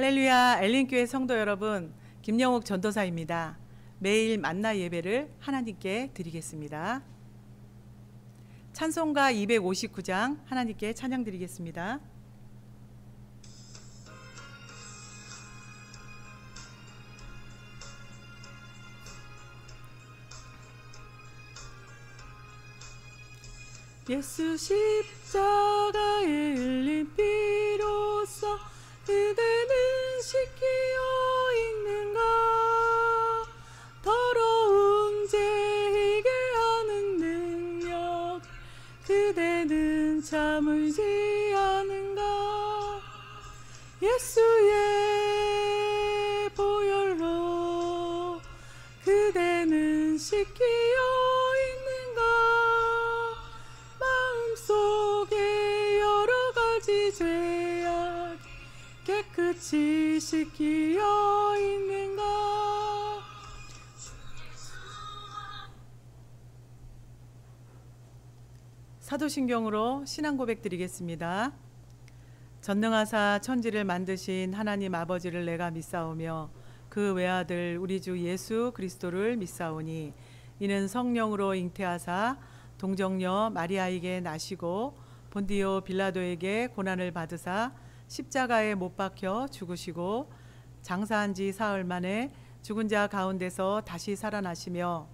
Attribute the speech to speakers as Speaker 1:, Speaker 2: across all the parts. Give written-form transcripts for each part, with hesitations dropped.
Speaker 1: 할렐루야, 엘린교회 성도 여러분, 김영욱 전도사입니다. 매일 만나 예배를 하나님께 드리겠습니다. 찬송가 259장 하나님께 찬양 드리겠습니다. 예수 십자가에 흘린 피로써 그대는 씻기어 있는가. 더러운 죄 회개 하는 능력 그대는 참을지 않은가. 예수의 보혈로 그대는 씻기어 있는가. 마음속에 여러 가지 죄악 깨끗이 씻기어 있는가. 사도신경으로 신앙 고백 드리겠습니다. 전능하사 천지를 만드신 하나님 아버지를 내가 믿사오며 그 외아들 우리 주 예수 그리스도를 믿사오니 이는 성령으로 잉태하사 동정녀 마리아에게 나시고 본디오 빌라도에게 고난을 받으사 십자가에 못 박혀 죽으시고 장사한 지 사흘 만에 죽은 자 가운데서 다시 살아나시며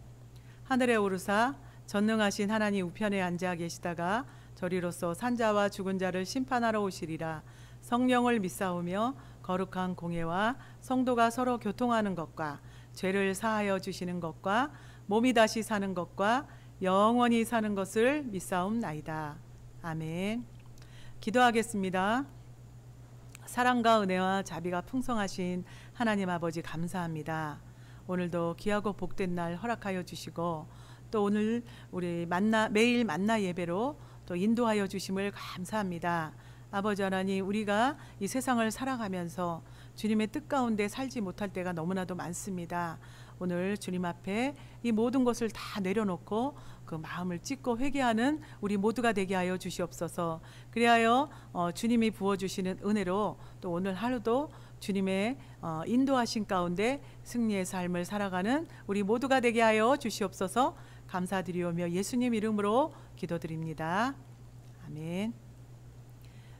Speaker 1: 하늘에 오르사 전능하신 하나님 우편에 앉아 계시다가 저리로서 산자와 죽은 자를 심판하러 오시리라. 성령을 믿사오며 거룩한 공예와 성도가 서로 교통하는 것과 죄를 사하여 주시는 것과 몸이 다시 사는 것과 영원히 사는 것을 믿사옵나이다. 아멘. 기도하겠습니다. 사랑과 은혜와 자비가 풍성하신 하나님 아버지 감사합니다. 오늘도 귀하고 복된 날 허락하여 주시고 또 오늘 우리 매일 만나 예배로 또 인도하여 주심을 감사합니다. 아버지 하나님, 우리가 이 세상을 살아가면서 주님의 뜻 가운데 살지 못할 때가 너무나도 많습니다. 오늘 주님 앞에 이 모든 것을 다 내려놓고 그 마음을 찢고 회개하는 우리 모두가 되게 하여 주시옵소서. 그리하여 주님이 부어주시는 은혜로 또 오늘 하루도 주님의 인도하신 가운데 승리의 삶을 살아가는 우리 모두가 되게 하여 주시옵소서. 감사드리오며 예수님 이름으로 기도드립니다. 아멘.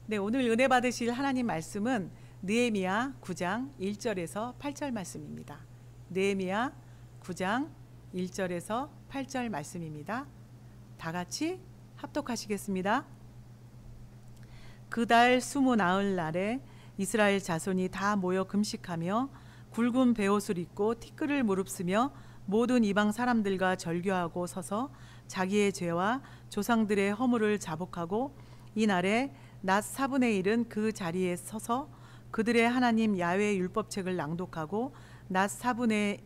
Speaker 1: 네, 오늘 은혜 받으실 하나님 말씀은 느헤미야 9장 1절에서 8절 말씀입니다. 느헤미야 9장 1절에서 8절 말씀입니다. 다 같이 합독하시겠습니다. 그 달 29날에 이스라엘 자손이 다 모여 금식하며 굵은 베옷을 입고 티끌을 무릅쓰며 모든 이방 사람들과 절교하고 서서 자기의 죄와 조상들의 허물을 자복하고 이날에 낮 4분의 1은 그 자리에 서서 그들의 하나님 야훼의 율법책을 낭독하고 낮 4분의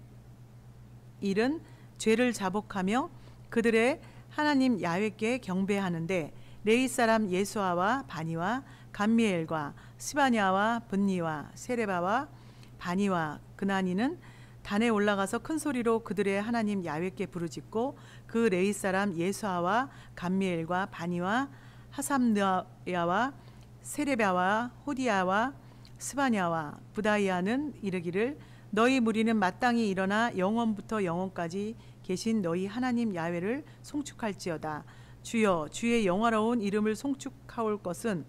Speaker 1: 1은 죄를 자복하며 그들의 하나님 야훼께 경배하는데 레위 사람 예수아와 바니와 감미엘과 스바냐와 분니와 세레바와 바니와 그나니는 단에 올라가서 큰 소리로 그들의 하나님 야훼께 부르짖고 그 레위 사람 예수아와 감미엘과 바니와 하삼느야와 세레바와 호디야와 스바냐와 부다이아는 이르기를 너희 무리는 마땅히 일어나 영원부터 영원까지 계신 너희 하나님 야훼를 송축할지어다. 주여, 주의 영화로운 이름을 송축하올 것은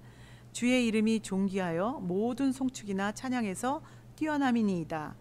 Speaker 1: 주의 이름이 존귀하여 모든 송축이나 찬양에서 뛰어남이니이다.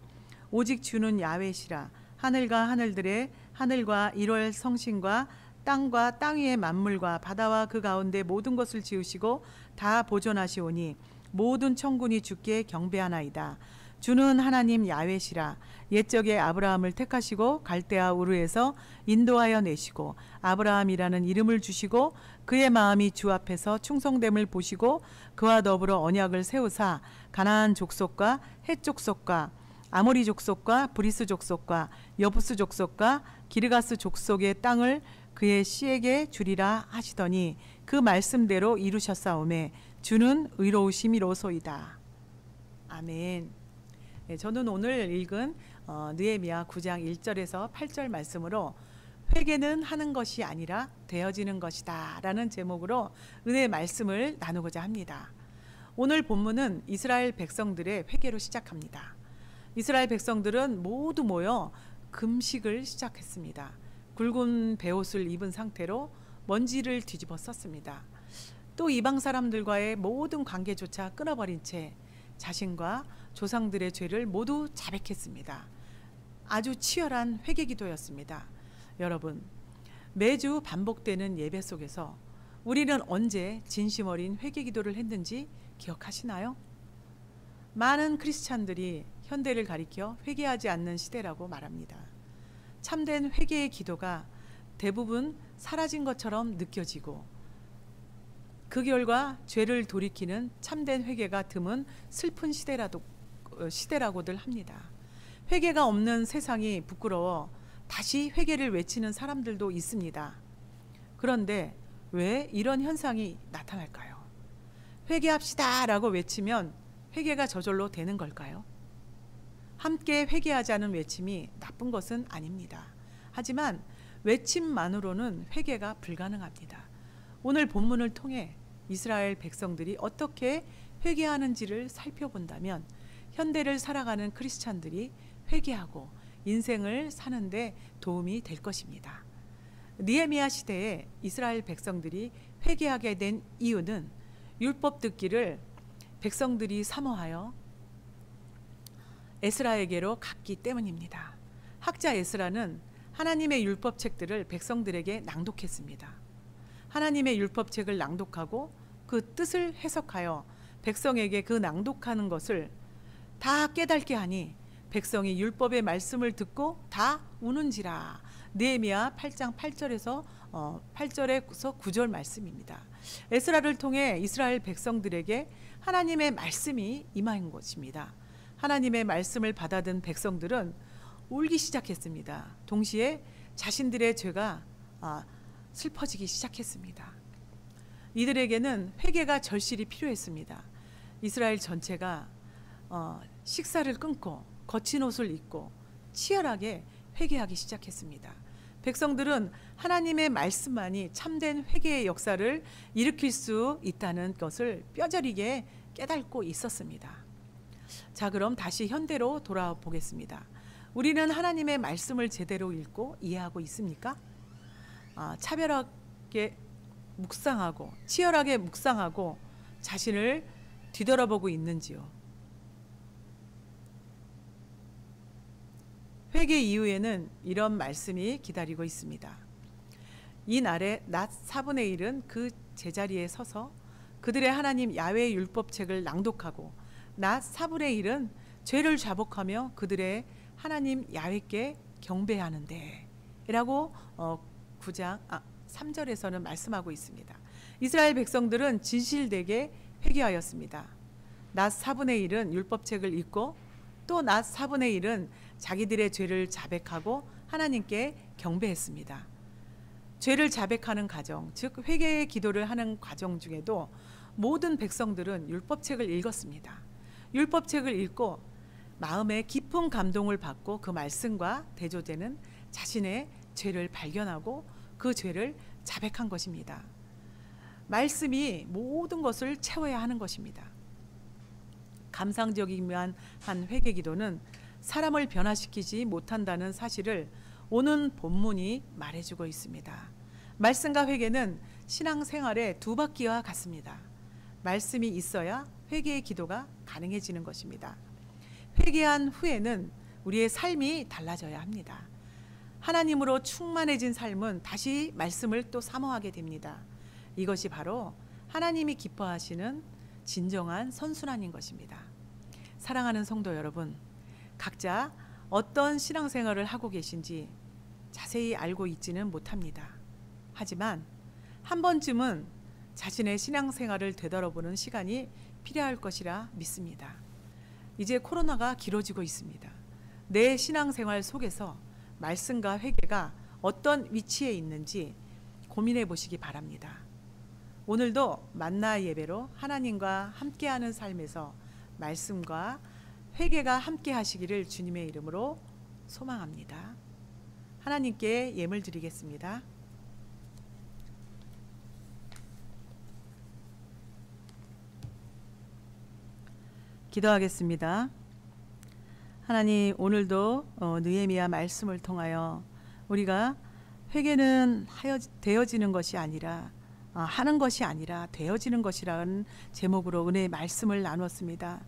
Speaker 1: 오직 주는 야훼시라. 하늘과 하늘들의 하늘과 1월 성신과 땅과 땅 위의 만물과 바다와 그 가운데 모든 것을 지으시고 다 보존하시오니 모든 천군이 주께 경배하나이다. 주는 하나님 야훼시라. 옛적에 아브라함을 택하시고 갈대아 우르에서 인도하여 내시고 아브라함이라는 이름을 주시고 그의 마음이 주 앞에서 충성됨을 보시고 그와 더불어 언약을 세우사 가나안 족속과 헷 족속과 아모리 족속과 브리스 족속과 여부스 족속과 기르가스 족속의 땅을 그의 씨에게 주리라 하시더니 그 말씀대로 이루셨사오매 주는 의로우심이로소이다. 아멘. 네, 저는 오늘 읽은 느헤미야 9장 1절에서 8절 말씀으로 회개는 하는 것이 아니라 되어지는 것이다 라는 제목으로 은혜의 말씀을 나누고자 합니다. 오늘 본문은 이스라엘 백성들의 회개로 시작합니다. 이스라엘 백성들은 모두 모여 금식을 시작했습니다. 굵은 베옷을 입은 상태로 먼지를 뒤집어 썼습니다. 또 이방 사람들과의 모든 관계조차 끊어버린 채 자신과 조상들의 죄를 모두 자백했습니다. 아주 치열한 회개 기도였습니다. 여러분, 매주 반복되는 예배 속에서 우리는 언제 진심 어린 회개 기도를 했는지 기억하시나요? 많은 크리스찬들이 현대를 가리켜 회개하지 않는 시대라고 말합니다. 참된 회개의 기도가 대부분 사라진 것처럼 느껴지고 그 결과 죄를 돌이키는 참된 회개가 드문 슬픈 시대라고들 합니다. 회개가 없는 세상이 부끄러워 다시 회개를 외치는 사람들도 있습니다. 그런데 왜 이런 현상이 나타날까요? 회개합시다 라고 외치면 회개가 저절로 되는 걸까요? 함께 회개하자는 외침이 나쁜 것은 아닙니다. 하지만 외침만으로는 회개가 불가능합니다. 오늘 본문을 통해 이스라엘 백성들이 어떻게 회개하는지를 살펴본다면 현대를 살아가는 크리스찬들이 회개하고 인생을 사는데 도움이 될 것입니다. 느헤미야 시대에 이스라엘 백성들이 회개하게 된 이유는 율법 듣기를 백성들이 사모하여 에스라에게로 갔기 때문입니다. 학자 에스라는 하나님의 율법책들을 백성들에게 낭독했습니다. 하나님의 율법책을 낭독하고 그 뜻을 해석하여 백성에게 그 낭독하는 것을 다 깨닫게 하니 백성이 율법의 말씀을 듣고 다 우는지라. 느헤미야 8장 8절에서 9절 말씀입니다. 에스라를 통해 이스라엘 백성들에게 하나님의 말씀이 임한 것입니다. 하나님의 말씀을 받아든 백성들은 울기 시작했습니다. 동시에 자신들의 죄가 슬퍼지기 시작했습니다. 이들에게는 회개가 절실히 필요했습니다. 이스라엘 전체가 식사를 끊고 거친 옷을 입고 치열하게 회개하기 시작했습니다. 백성들은 하나님의 말씀만이 참된 회개의 역사를 일으킬 수 있다는 것을 뼈저리게 깨닫고 있었습니다. 자, 그럼 다시 현대로 돌아보겠습니다. 우리는 하나님의 말씀을 제대로 읽고 이해하고 있습니까? 차별하게 묵상하고 치열하게 묵상하고 자신을 뒤돌아보고 있는지요? 회개 이후에는 이런 말씀이 기다리고 있습니다. 이 날에 낮 4분의 1은 그 제자리에 서서 그들의 하나님 야훼의 율법책을 낭독하고 낮 4분의 1은 죄를 자복하며 그들의 하나님 야훼께 경배하는데 라고 9장 3절에서는 말씀하고 있습니다. 이스라엘 백성들은 진실되게 회개하였습니다. 낮 4분의 1은 율법책을 읽고 또 낮 4분의 1은 자기들의 죄를 자백하고 하나님께 경배했습니다. 죄를 자백하는 과정, 즉 회개의 기도를 하는 과정 중에도 모든 백성들은 율법책을 읽었습니다. 율법책을 읽고 마음에 깊은 감동을 받고 그 말씀과 대조되는 자신의 죄를 발견하고 그 죄를 자백한 것입니다. 말씀이 모든 것을 채워야 하는 것입니다. 감상적이만 한 회개 기도는 사람을 변화시키지 못한다는 사실을 오는 본문이 말해주고 있습니다. 말씀과 회개는 신앙생활의 두 바퀴와 같습니다. 말씀이 있어야 회개의 기도가 가능해지는 것입니다. 회개한 후에는 우리의 삶이 달라져야 합니다. 하나님으로 충만해진 삶은 다시 말씀을 또 사모하게 됩니다. 이것이 바로 하나님이 기뻐하시는 진정한 선순환인 것입니다. 사랑하는 성도 여러분, 각자 어떤 신앙생활을 하고 계신지 자세히 알고 있지는 못합니다. 하지만 한 번쯤은 자신의 신앙생활을 되돌아보는 시간이 필요할 것이라 믿습니다. 이제 코로나가 길어지고 있습니다. 내 신앙생활 속에서 말씀과 회개가 어떤 위치에 있는지 고민해 보시기 바랍니다. 오늘도 만나 예배로 하나님과 함께하는 삶에서 말씀과 회개가 함께 하시기를 주님의 이름으로 소망합니다. 하나님께 예물 드리겠습니다. 기도하겠습니다. 하나님, 오늘도 느헤미야 말씀을 통하여 우리가 회개는 되어지는 것이 아니라 하는 것이 아니라 되어지는 것이라는 제목으로 은혜의 말씀을 나눴습니다.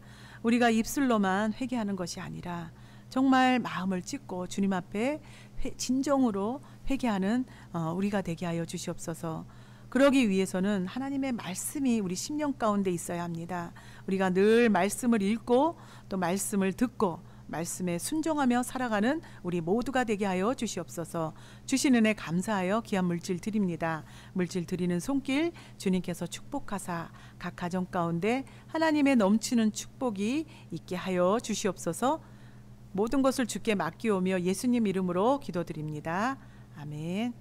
Speaker 1: 우리가 입술로만 회개하는 것이 아니라 정말 마음을 찢고 주님 앞에 진정으로 회개하는 우리가 되게 하여 주시옵소서. 그러기 위해서는 하나님의 말씀이 우리 심령 가운데 있어야 합니다. 우리가 늘 말씀을 읽고 또 말씀을 듣고 말씀에 순종하며 살아가는 우리 모두가 되게 하여 주시옵소서. 주신 은혜 감사하여 귀한 물질 드립니다. 물질 드리는 손길 주님께서 축복하사 각 가정 가운데 하나님의 넘치는 축복이 있게 하여 주시옵소서. 모든 것을 주께 맡기오며 예수님 이름으로 기도드립니다. 아멘.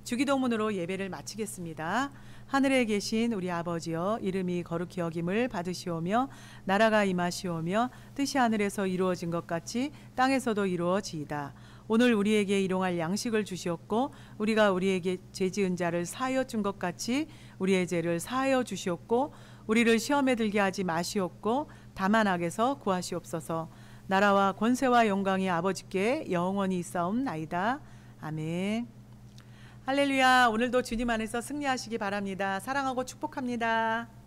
Speaker 1: 주기도문으로 예배를 마치겠습니다. 하늘에 계신 우리 아버지여, 이름이 거룩히 여김을 받으시오며 나라가 임하시오며 뜻이 하늘에서 이루어진 것 같이 땅에서도 이루어지이다. 오늘 우리에게 일용할 양식을 주시옵고 우리가 우리에게 죄지은 자를 사하여 준 것 같이 우리의 죄를 사하여 주시옵고 우리를 시험에 들게 하지 마시옵고 다만 악에서 구하시옵소서. 나라와 권세와 영광이 아버지께 영원히 있사옵나이다. 아멘. 할렐루야. 오늘도 주님 안에서 승리하시기 바랍니다. 사랑하고 축복합니다.